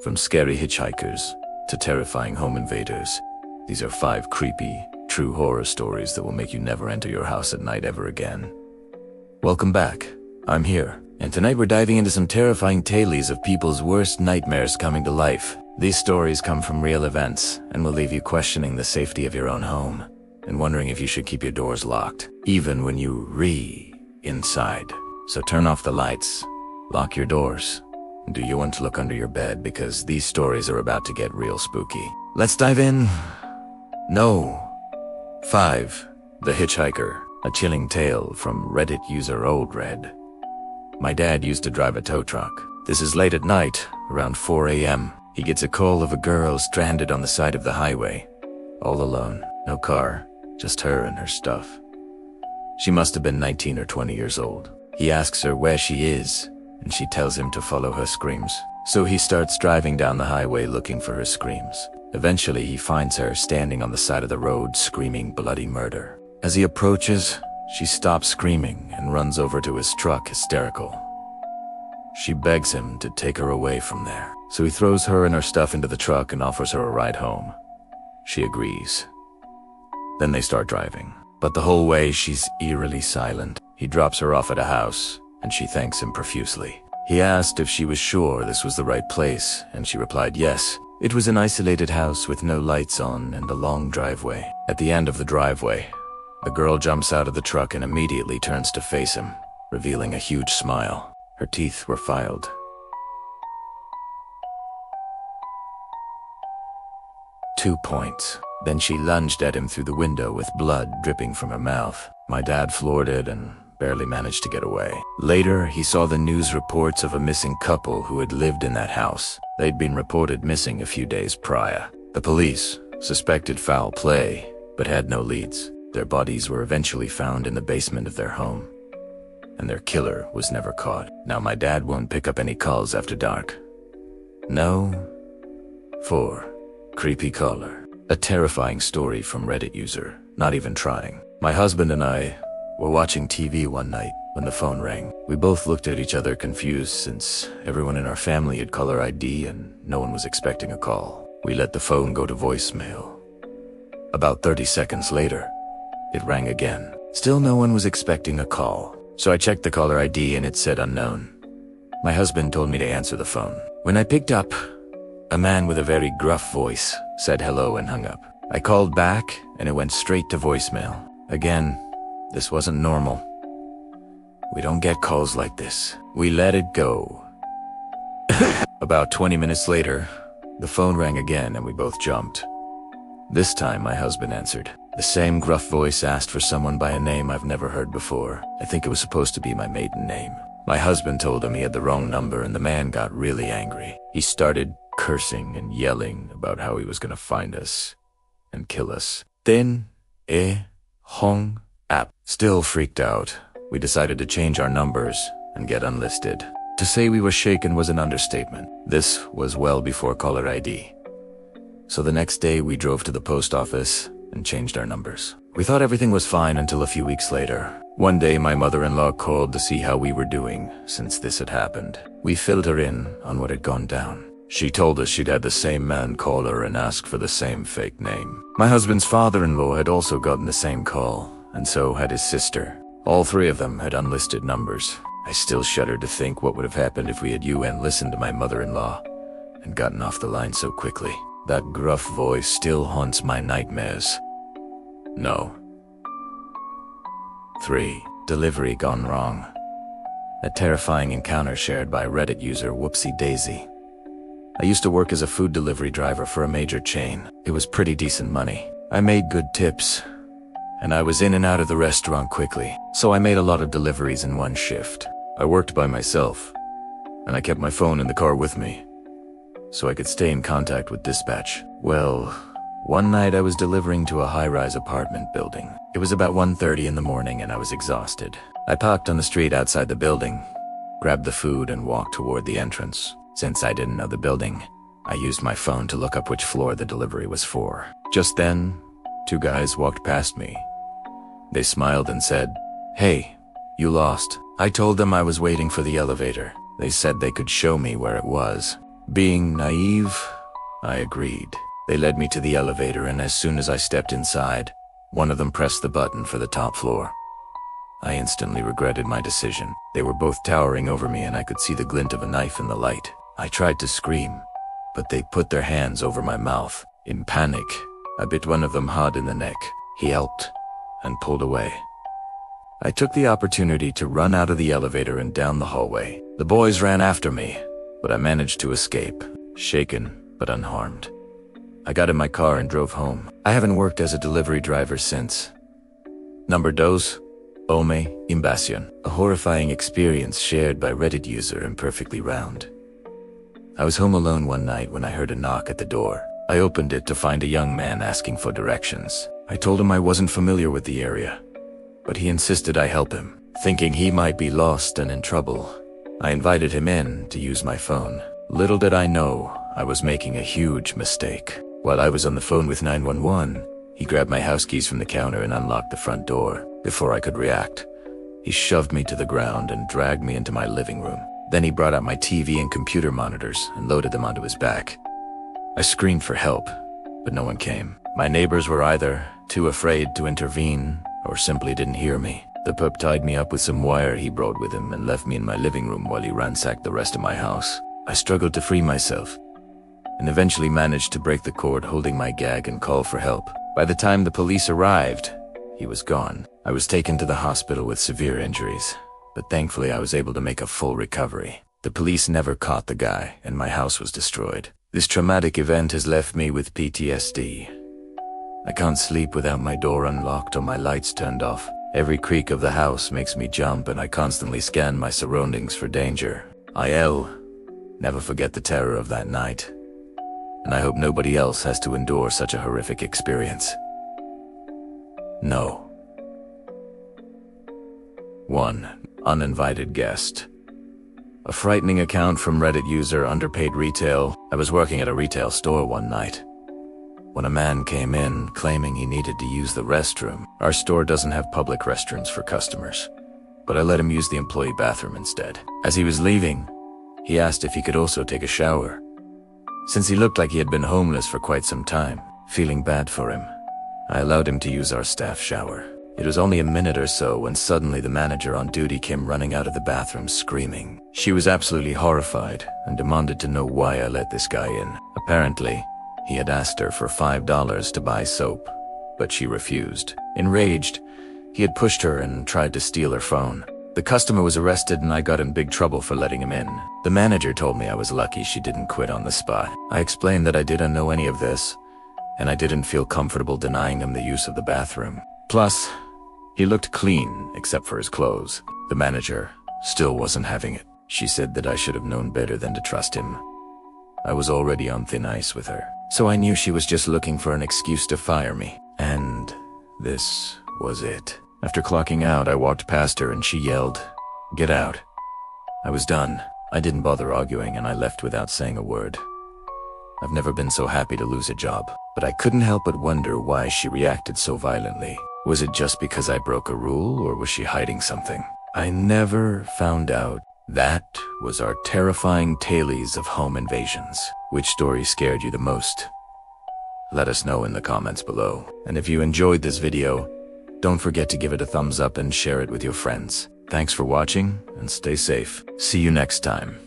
From scary hitchhikers to terrifying home invaders, these are 5 creepy, true horror stories that will make you never enter your house at night ever again. Welcome back. I'm here, and tonight we're diving into some terrifying tales of people's worst nightmares coming to life. These stories come from real events and will leave you questioning the safety of your own home and wondering if you should keep your doors locked, even when you inside. So turn off the lights, lock your doors, and do you want to look under your bed because these stories are about to get real spooky. Let's dive in. No. 5. The Hitchhiker, a chilling tale from Reddit user Old Red. My dad used to drive a tow truck. This is late at night, around 4 a.m. He gets a call of a girl stranded on the side of the highway. All alone, no car, just her and her stuff. She must have been 19 or 20 years old. He asks her where she is, and she tells him to follow her screams. So he starts driving down the highway looking for her screams. Eventually, he finds her standing on the side of the road screaming bloody murder. As he approaches, she stops screaming and runs over to his truck hysterical. She begs him to take her away from there. So he throws her and her stuff into the truck and offers her a ride home. She agrees. Then they start driving. But the whole way she's eerily silent. He drops her off at a house, and she thanks him profusely. He asked if she was sure this was the right place, and she replied yes. It was an isolated house with no lights on and a long driveway. At the end of the driveway, the girl jumps out of the truck and immediately turns to face him, revealing a huge smile. Her teeth were filed. 2 points. Then she lunged at him through the window with blood dripping from her mouth. My dad floored it and barely managed to get away. Later, he saw the news reports of a missing couple who had lived in that house. They'd been reported missing a few days prior. The police suspected foul play, but had no leads. Their bodies were eventually found in the basement of their home, and their killer was never caught. Now my dad won't pick up any calls after dark. No. 4. Creepy caller. A terrifying story from Reddit user, Not Even Trying. My husband and I were watching TV one night when the phone rang. We both looked at each other confused since everyone in our family had caller ID and no one was expecting a call. We let the phone go to voicemail. About 30 seconds later, it rang again. Still no one was expecting a call. So I checked the caller ID and it said unknown. My husband told me to answer the phone. When I picked up, a man with a very gruff voice said hello and hung up. I called back and it went straight to voicemail. Again, this wasn't normal. We don't get calls like this. We let it go. About 20 minutes later, the phone rang again and we both jumped. This time my husband answered. The same gruff voice asked for someone by a name I've never heard before. I think it was supposed to be my maiden name. My husband told him he had the wrong number and the man got really angry. He started cursing and yelling about how he was gonna find us and kill us. Then, hung up. Still freaked out, we decided to change our numbers and get unlisted. To say we were shaken was an understatement. This was well before caller ID. So the next day we drove to the post office and changed our numbers. We thought everything was fine until a few weeks later. One day my mother-in-law called to see how we were doing since this had happened. We filled her in on what had gone down. She told us she'd had the same man call her and ask for the same fake name. My husband's father-in-law had also gotten the same call, and so had his sister. All 3 of them had unlisted numbers. I still shudder to think what would have happened if we had listened to my mother-in-law and gotten off the line so quickly. That gruff voice still haunts my nightmares. No. 3. Delivery gone wrong. A terrifying encounter shared by Reddit user Whoopsie Daisy. I used to work as a food delivery driver for a major chain. It was pretty decent money. I made good tips, and I was in and out of the restaurant quickly, so I made a lot of deliveries in one shift. I worked by myself, and I kept my phone in the car with me, so I could stay in contact with dispatch. Well, one night I was delivering to a high-rise apartment building. It was about 1:30 in the morning and I was exhausted. I parked on the street outside the building, grabbed the food and walked toward the entrance. Since I didn't know the building, I used my phone to look up which floor the delivery was for. Just then, 2 guys walked past me. They smiled and said, "Hey, you lost." I told them I was waiting for the elevator. They said they could show me where it was. Being naive, I agreed. They led me to the elevator, and as soon as I stepped inside, one of them pressed the button for the top floor. I instantly regretted my decision. They were both towering over me, and I could see the glint of a knife in the light. I tried to scream, but they put their hands over my mouth. In panic, I bit one of them hard in the neck. He yelped and pulled away. I took the opportunity to run out of the elevator and down the hallway. The boys ran after me, but I managed to escape, shaken but unharmed. I got in my car and drove home. I haven't worked as a delivery driver since. Number dos, Ome Imbasion, a horrifying experience shared by Reddit user Imperfectly Round. I was home alone one night when I heard a knock at the door. I opened it to find a young man asking for directions. I told him I wasn't familiar with the area, but he insisted I help him. Thinking he might be lost and in trouble, I invited him in to use my phone. Little did I know, I was making a huge mistake. While I was on the phone with 911, he grabbed my house keys from the counter and unlocked the front door. Before I could react, he shoved me to the ground and dragged me into my living room. Then he brought out my TV and computer monitors and loaded them onto his back. I screamed for help, but no one came. My neighbors were either too afraid to intervene or simply didn't hear me. The pup tied me up with some wire he brought with him and left me in my living room while he ransacked the rest of my house. I struggled to free myself and eventually managed to break the cord holding my gag and call for help. By the time the police arrived, he was gone. I was taken to the hospital with severe injuries, but thankfully I was able to make a full recovery. The police never caught the guy, and my house was destroyed. This traumatic event has left me with PTSD. I can't sleep without my door unlocked or my lights turned off. Every creak of the house makes me jump, and I constantly scan my surroundings for danger. I'll never forget the terror of that night, and I hope nobody else has to endure such a horrific experience. No. 1. Uninvited guest. A frightening account from Reddit user Underpaid Retail. I was working at a retail store one night when a man came in claiming he needed to use the restroom. Our store doesn't have public restrooms for customers, but I let him use the employee bathroom instead. As he was leaving, he asked if he could also take a shower, since he looked like he had been homeless for quite some time. Feeling bad for him, I allowed him to use our staff shower. It was only a minute or so when suddenly the manager on duty came running out of the bathroom screaming. She was absolutely horrified and demanded to know why I let this guy in. Apparently, he had asked her for $5 to buy soap, but she refused. Enraged, he had pushed her and tried to steal her phone. The customer was arrested and I got in big trouble for letting him in. The manager told me I was lucky she didn't quit on the spot. I explained that I didn't know any of this, and I didn't feel comfortable denying him the use of the bathroom. Plus, he looked clean except for his clothes. The manager still wasn't having it. She said that I should have known better than to trust him. I was already on thin ice with her, so I knew she was just looking for an excuse to fire me. And this was it. After clocking out, I walked past her and she yelled, "Get out." I was done. I didn't bother arguing and I left without saying a word. I've never been so happy to lose a job, but I couldn't help but wonder why she reacted so violently. Was it just because I broke a rule, or was she hiding something? I never found out. That was our terrifying tales of home invasions. Which story scared you the most? Let us know in the comments below. And if you enjoyed this video, don't forget to give it a thumbs up and share it with your friends. Thanks for watching, and stay safe. See you next time.